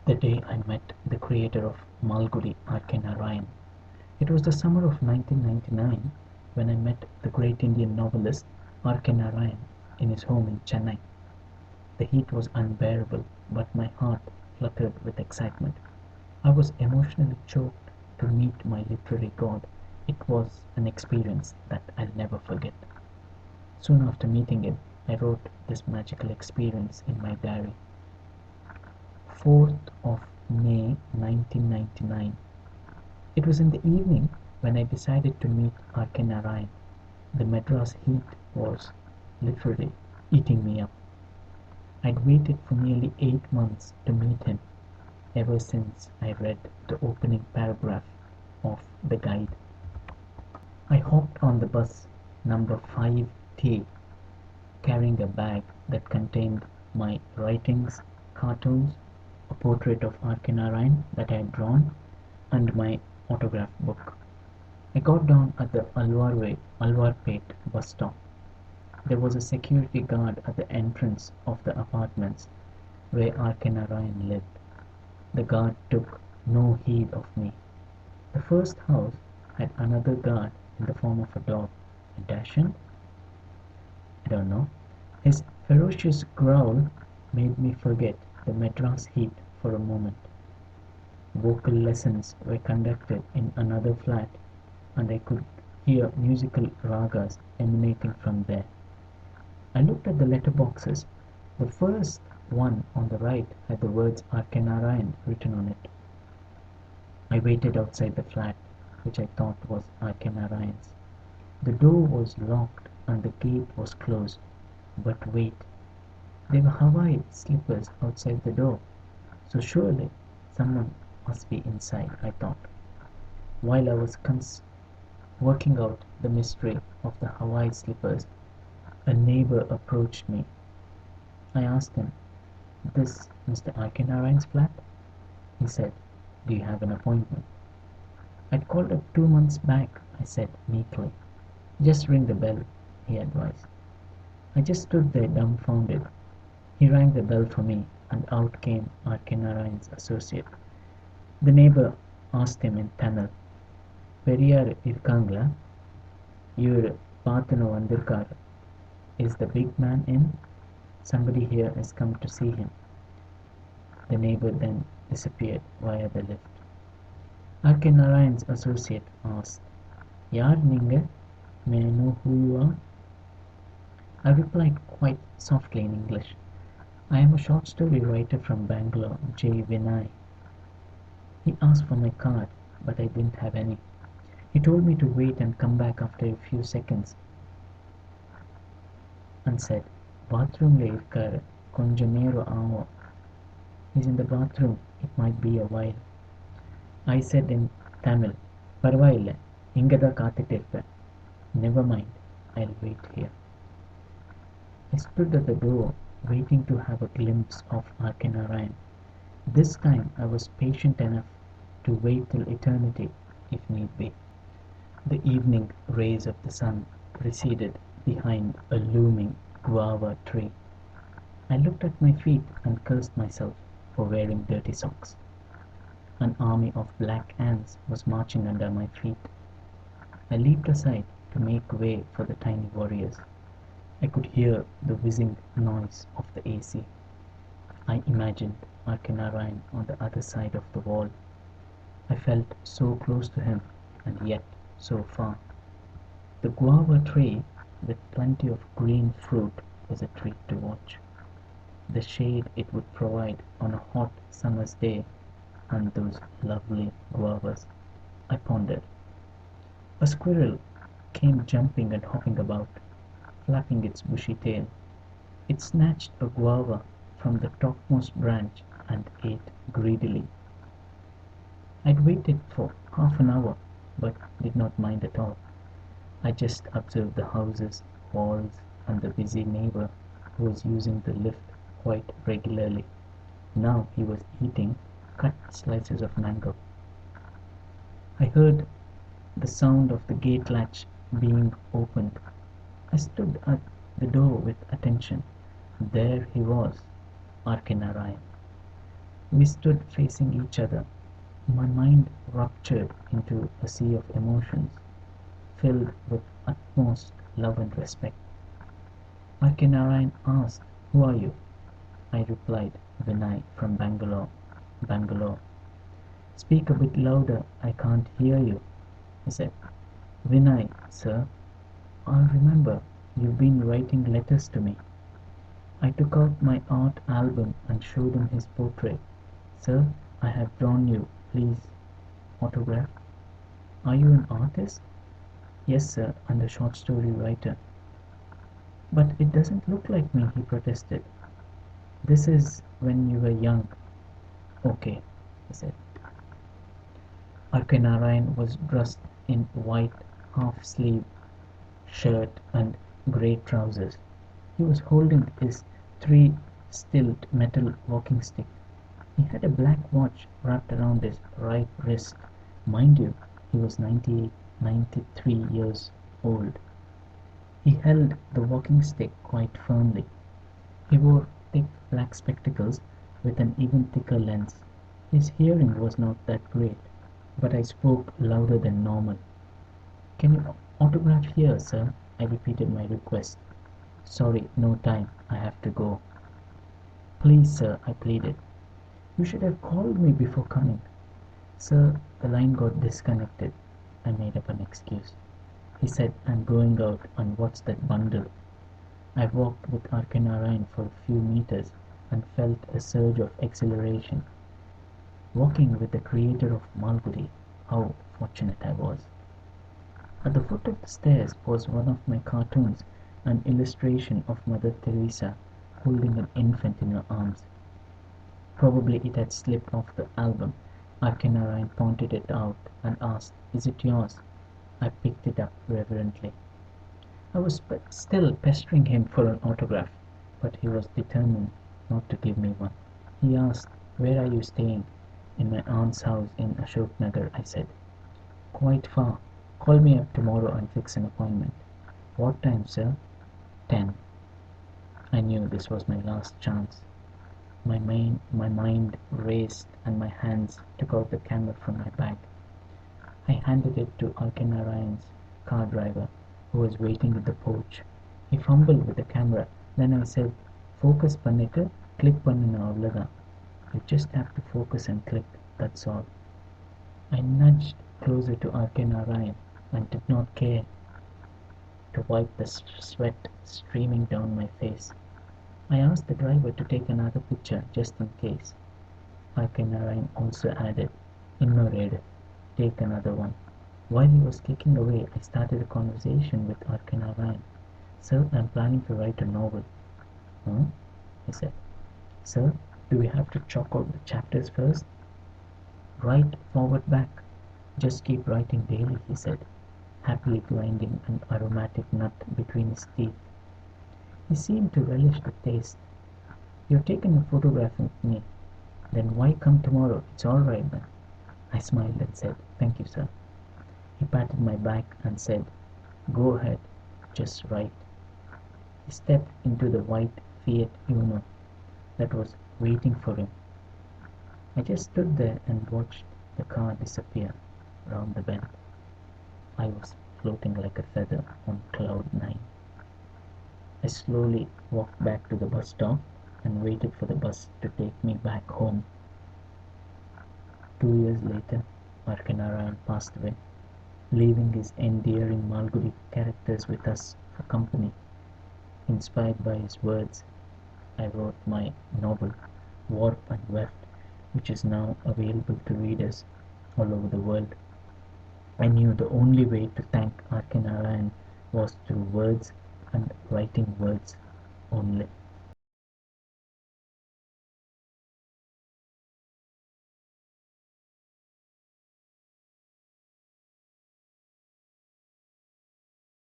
the day I met the creator of Malgudi R K Narayan. It was the summer of 1999 when I met the great Indian novelist R K Narayan in his home in Chennai. The heat was unbearable, but my heart fluttered with excitement. I was emotionally choked to meet my literary god. It was an experience that I'll never forget. Soon after meeting him, I wrote this magical experience in my diary. 4th of May 1999. It was in the evening when I decided to meet R K Narayan. The Madras heat was literally eating me up. I'd waited for nearly 8 months to meet him, ever since I read the opening paragraph of the guide. I hopped on the bus number 5T, carrying a bag that contained my writings, cartoons, a portrait of R K Narayan that I had drawn, and my autograph book. I got down at the Alwarpet bus stop. There was a security guard at the entrance of the apartments where R K Narayan lived. The guard took no heed of me. The first house had another guard in the form of a dog. A Dachshund? I don't know. His ferocious growl made me forget the Madras heat for a moment. Vocal lessons were conducted in another flat, and I could hear musical ragas emanating from there. I looked at the letterboxes. The first one on the right had the words R K Narayan written on it. I waited outside the flat, which I thought was R K Narayan's. The door was locked and the gate was closed. But wait, there were Hawaii slippers outside the door, so surely someone must be inside, I thought. While I was working out the mystery of the Hawaii slippers, a neighbor approached me. I asked him, "This Mr. R K Narayan's flat?" He said, "Do you have an appointment?" "I'd called up 2 months back," I said meekly. "Just ring the bell," he advised. I just stood there dumbfounded. He rang the bell for me, and out came R K Narayan's associate. The neighbor asked him in Tamil, "Periyar irkangla? Ivaru Pathanu vandirkaru. Is the big man in? Somebody here has come to see him." The neighbor then disappeared via the lift. R K Narayan's associate asked, "Yaar ninga? May I know who you are?" I replied quite softly in English, "I am a short story writer from Bangalore, J. Vinay." He asked for my card, but I didn't have any. He told me to wait and come back after a few seconds and said, "Bathroom la irkaru, konjam nero aavo." "He's in the bathroom, it might be a while." I said in Tamil, "Parvailla, ingada kaatittirpen." "Never mind, I'll wait here." I stood at the door, waiting to have a glimpse of R K Narayan. This time I was patient enough to wait till eternity, if need be. The evening rays of the sun receded behind a looming guava tree. I looked at my feet and cursed myself for wearing dirty socks. An army of black ants was marching under my feet. I leaped aside to make way for the tiny warriors. I could hear the whizzing noise of the AC. I imagined R K Narayan on the other side of the wall. I felt so close to him and yet so far. The guava tree, with plenty of green fruit, was a treat to watch. The shade it would provide on a hot summer's day, and those lovely guavas. I pondered. A squirrel came jumping and hopping about, flapping its bushy tail. It snatched a guava from the topmost branch and ate greedily. I'd waited for half an hour, but did not mind at all. I just observed the houses, walls, and the busy neighbor who was using the lift quite regularly. Now he was eating cut slices of mango. I heard the sound of the gate latch being opened. I stood at the door with attention. There he was, R K Narayan. We stood facing each other. My mind ruptured into a sea of emotions, filled with utmost love and respect. R.K. Narayan asked, "Who are you?" I replied, "Vinay from Bangalore." Bangalore. "Speak a bit louder, I can't hear you," he said. "Vinay, sir. I remember you've been writing letters to me." I took out my art album and showed him his portrait. "Sir, I have drawn you. Please autograph." "Are you an artist?" "Yes, sir, and a short story writer." "But it doesn't look like me," he protested. "This is when you were young." "Okay," he said. R.K. Narayan was dressed in white half-sleeve shirt and grey trousers. He was holding his three-stilled metal walking stick. He had a black watch wrapped around his right wrist. Mind you, he was 98, 93 years old. He held the walking stick quite firmly. He wore thick black spectacles with an even thicker lens. His hearing was not that great, but I spoke louder than normal. "Can you autograph here, sir?" I repeated my request. "Sorry, no time. I have to go." "Please, sir," I pleaded. "You should have called me before coming." "Sir, the line got disconnected." I made up an excuse. He said, "I'm going out, and what's that bundle?" I walked with R.K. Narayan for a few meters and felt a surge of exhilaration. Walking with the creator of Malgudi, how fortunate I was. At the foot of the stairs was one of my cartoons, an illustration of Mother Teresa holding an infant in her arms. Probably it had slipped off the album. R.K. Narayan pointed it out and asked, "Is it yours?" I picked it up reverently. I was still pestering him for an autograph, but he was determined not to give me one. He asked, "Where are you staying?" "In my aunt's house in Ashok Nagar," I said. "Quite far. Call me up tomorrow and fix an appointment." "What time, sir?" 10. I knew this was my last chance. My mind raced and my hands took out the camera from my bag. I handed it to R.K. Narayan's car driver, who was waiting at the porch. He fumbled with the camera. Then I said, "Focus பண்ணிட்டு click பண்ணுன அவ்வளவுதான். You just have to focus and click, that's all." I nudged closer to R.K. Narayan and did not care to wipe the sweat streaming down my face. I asked the driver to take another picture just in case. R.K. Narayan also added, "Innored, take another one." While he was kicking away, I started a conversation with R.K. Narayan. "Sir, I'm planning to write a novel." "Huh?" he said. "Sir, do we have to chalk out the chapters first?" "Write forward back. Just keep writing daily," he said, happily grinding an aromatic nut between his teeth. He seemed to relish the taste. "You're taking a photograph with me. Then why come tomorrow? It's all right then." I smiled and said, "Thank you, sir." He patted my back and said, "Go ahead, just write." He stepped into the white Fiat Uno that was waiting for him. I just stood there and watched the car disappear round the bend. I was floating like a feather on cloud nine. I slowly walked back to the bus stop and waited for the bus to take me back home. 2 years later, R.K. Narayan passed away, leaving his endearing Malgudi characters with us for company. Inspired by his words, I wrote my novel, Warp and Weft, which is now available to readers all over the world. I knew the only way to thank R.K. Narayan was through words and writing words only.